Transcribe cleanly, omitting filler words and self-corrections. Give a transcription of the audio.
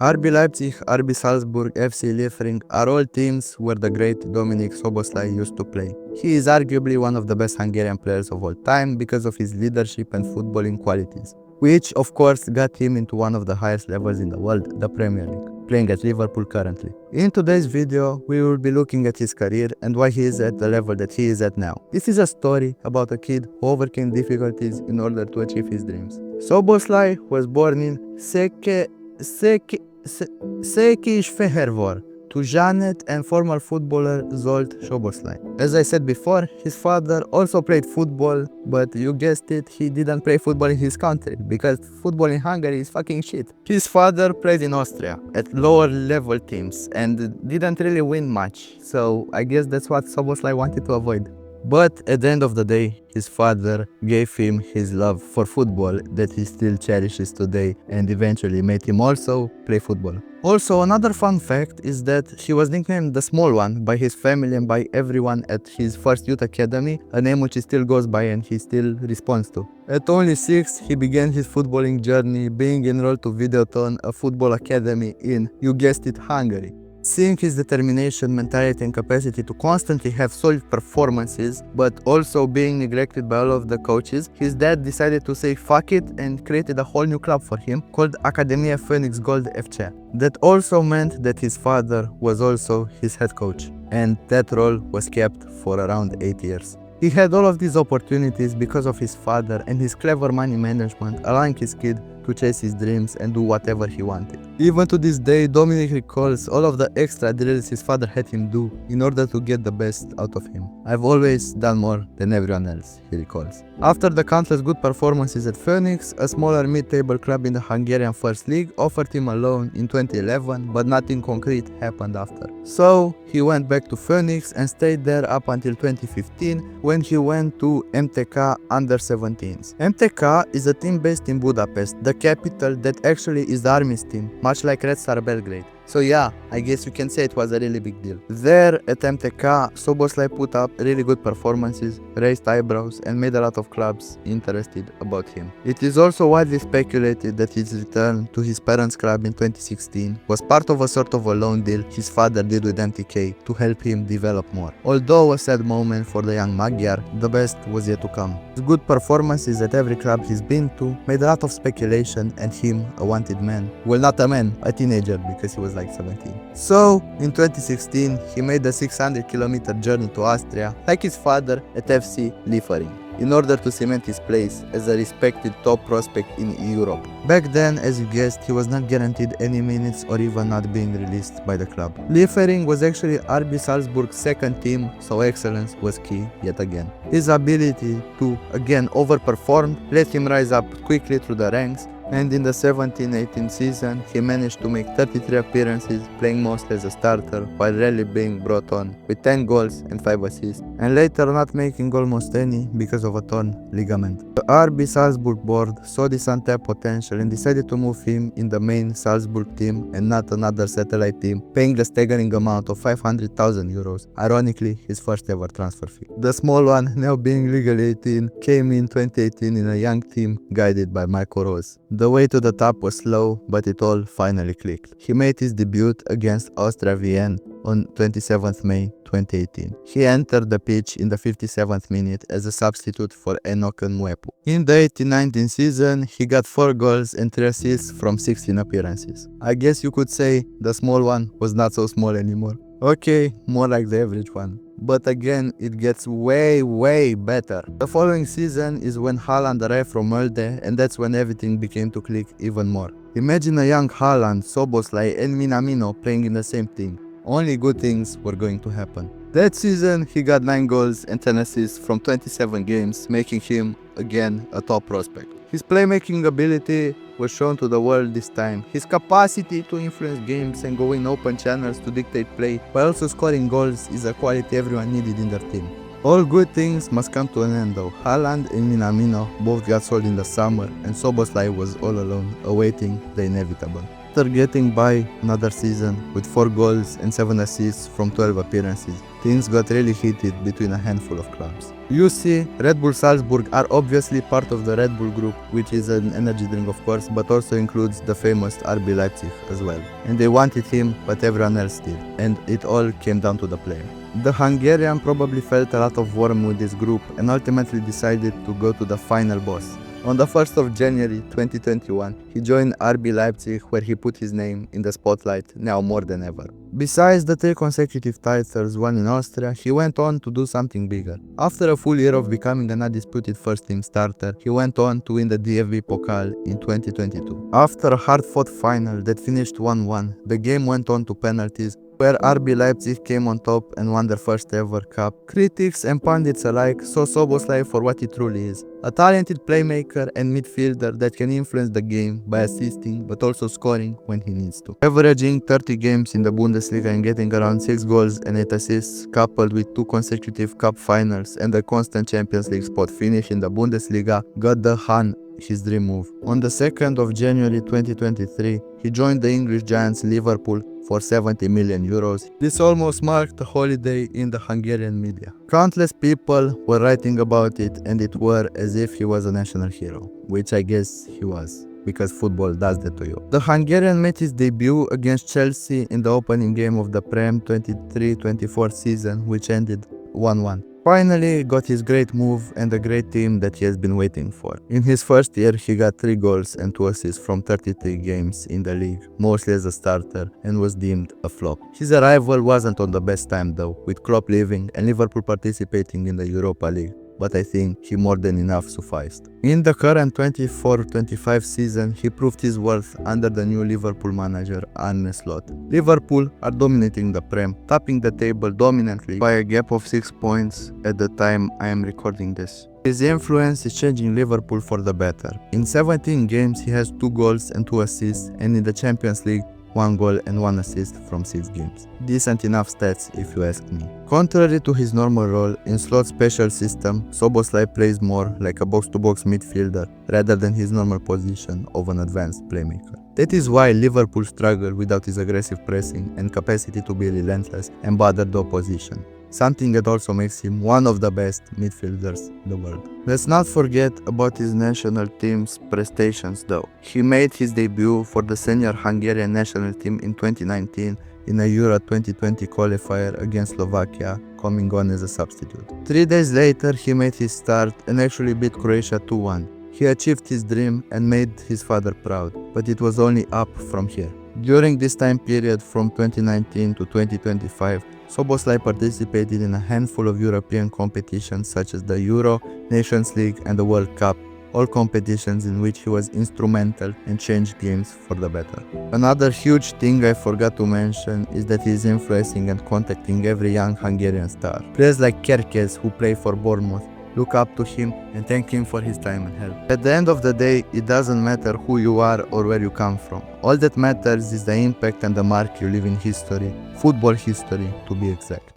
RB Leipzig, RB Salzburg, FC Liefering are all teams where the great Dominik Szoboszlai used to play. He is arguably one of the best Hungarian players of all time because of his leadership and footballing qualities, which of course got him into one of the highest levels in the world, the Premier League, playing at Liverpool currently. In today's video, we will be looking at his career and why he is at the level that he is at now. This is a story about a kid who overcame difficulties in order to achieve his dreams. Szoboszlai was born in Székesfehérvár to Janet and former footballer Zsolt Szoboszlai. As I said before, his father also played football, but you guessed it, he didn't play football in his country, because football in Hungary is fucking shit. His father played in Austria at lower level teams and didn't really win much, so I guess that's what Szoboszlai wanted to avoid. But at the end of the day, his father gave him his love for football that he still cherishes today and eventually made him also play football. Also, another fun fact is that he was nicknamed the Small One by his family and by everyone at his first youth academy, a name which he still goes by and he still responds to. At only 6, he began his footballing journey being enrolled to Videoton, a football academy in, you guessed it, Hungary. Seeing his determination, mentality and capacity to constantly have solid performances, but also being neglected by all of the coaches, his dad decided to say fuck it and created a whole new club for him called Academia Phoenix Gold FC. That also meant that his father was also his head coach, and that role was kept for around 8 years. He had all of these opportunities because of his father and his clever money management, allowing his kid to chase his dreams and do whatever he wanted. Even to this day, Dominik recalls all of the extra drills his father had him do in order to get the best out of him. "I've always done more than everyone else," he recalls. After the countless good performances at Phoenix, a smaller mid-table club in the Hungarian First League offered him a loan in 2011, but nothing concrete happened after. So he went back to Phoenix and stayed there up until 2015 when he went to MTK Under-17s. MTK is a team based in Budapest, the capital that actually is the Army's team, much like Red Star Belgrade. So yeah, I guess you can say it was a really big deal. There at MTK, Szoboszlai put up really good performances, raised eyebrows and made a lot of clubs interested about him. It is also widely speculated that his return to his parents' club in 2016 was part of a sort of a loan deal his father did with MTK to help him develop more. Although a sad moment for the young Magyar, the best was yet to come. His good performances at every club he's been to made a lot of speculation and him a wanted man. Well, not a man, a teenager, because he was like 17. So, in 2016, he made the 600-kilometer journey to Austria, like his father, at FC Liefering, in order to cement his place as a respected top prospect in Europe. Back then, as you guessed, he was not guaranteed any minutes or even not being released by the club. Liefering was actually RB Salzburg's second team, so excellence was key yet again. His ability to, again, overperform let him rise up quickly through the ranks, and in the 17-18 season, he managed to make 33 appearances, playing mostly as a starter, while rarely being brought on, with 10 goals and 5 assists, and later not making almost any because of a torn ligament. The RB Salzburg board saw this untapped potential and decided to move him in the main Salzburg team and not another satellite team, paying the staggering amount of 500,000 euros, ironically his first ever transfer fee. The small one, now being legally 18, came in 2018 in a young team guided by Michael Rose. The way to the top was slow, but it all finally clicked. He made his debut against Austria Vienna on 27th May 2018. He entered the pitch in the 57th minute as a substitute for Enoch Mwepu. In the 18-19 season, he got 4 goals and 3 assists from 16 appearances. I guess you could say the small one was not so small anymore. Okay, more like the average one. But again, it gets way better. The following season is when Haaland arrived from Molde, and that's when everything began to click even more. Imagine a young Haaland, Szoboszlai and Minamino playing in the same team. Only good things were going to happen. That season, he got 9 goals and 10 assists from 27 games, making him, again, a top prospect. His playmaking ability was shown to the world this time. His capacity to influence games and go in open channels to dictate play, while also scoring goals, is a quality everyone needed in their team. All good things must come to an end though. Haaland and Minamino both got sold in the summer, and Szoboszlai was all alone, awaiting the inevitable. After getting by another season with 4 goals and 7 assists from 12 appearances, things got really heated between a handful of clubs. You see, Red Bull Salzburg are obviously part of the Red Bull group, which is an energy drink of course, but also includes the famous RB Leipzig as well. And they wanted him, but everyone else did. And it all came down to the player. The Hungarian probably felt a lot of warmth with this group and ultimately decided to go to the final boss. On the 1st of January 2021, he joined RB Leipzig, where he put his name in the spotlight now more than ever. Besides the 3 consecutive titles won in Austria, he went on to do something bigger. After a full year of becoming an undisputed first-team starter, he went on to win the DFB Pokal in 2022. After a hard-fought final that finished 1-1, the game went on to penalties, where RB Leipzig came on top and won their first ever cup. Critics and pundits alike saw Szoboszlai for what he truly is, a talented playmaker and midfielder that can influence the game by assisting but also scoring when he needs to. Averaging 30 games in the Bundesliga and getting around 6 goals and 8 assists, coupled with 2 consecutive cup finals and a constant Champions League spot finish in the Bundesliga, got the Han his dream move. On the 2nd of January 2023, he joined the English giants Liverpool for 70 million euros. This almost marked a holiday in the Hungarian media. Countless people were writing about it, and it were as if he was a national hero, which I guess he was, because football does that to you. The Hungarian made his debut against Chelsea in the opening game of the Prem 23-24 season, which ended 1-1. Finally got his great move and a great team that he has been waiting for. In his first year, he got 3 goals and 2 assists from 33 games in the league, mostly as a starter, and was deemed a flop. His arrival wasn't on the best time though, with Klopp leaving and Liverpool participating in the Europa League, but I think he more than enough sufficed. In the current 24-25 season, he proved his worth under the new Liverpool manager Arne Slot. Liverpool are dominating the Prem, topping the table dominantly by a gap of 6 points at the time I am recording this. His influence is changing Liverpool for the better. In 17 games, he has 2 goals and 2 assists, and in the Champions League, 1 goal and 1 assist from 6 games. Decent enough stats if you ask me. Contrary to his normal role, in Slot's special system, Szoboszlai plays more like a box-to-box midfielder rather than his normal position of an advanced playmaker. That is why Liverpool struggle without his aggressive pressing and capacity to be relentless and bother the opposition, something that also makes him one of the best midfielders in the world. Let's not forget about his national team's prestations though. He made his debut for the senior Hungarian national team in 2019 in a Euro 2020 qualifier against Slovakia, coming on as a substitute. 3 days later, he made his start and actually beat Croatia 2-1. He achieved his dream and made his father proud, but it was only up from here. During this time period from 2019 to 2025, Szoboszlai participated in a handful of European competitions such as the Euro, Nations League and the World Cup, all competitions in which he was instrumental and changed games for the better. Another huge thing I forgot to mention is that he is influencing and contacting every young Hungarian star. Players like Kerkez, who play for Bournemouth, look up to him and thank him for his time and help. At the end of the day, it doesn't matter who you are or where you come from. All that matters is the impact and the mark you leave in history, football history to be exact.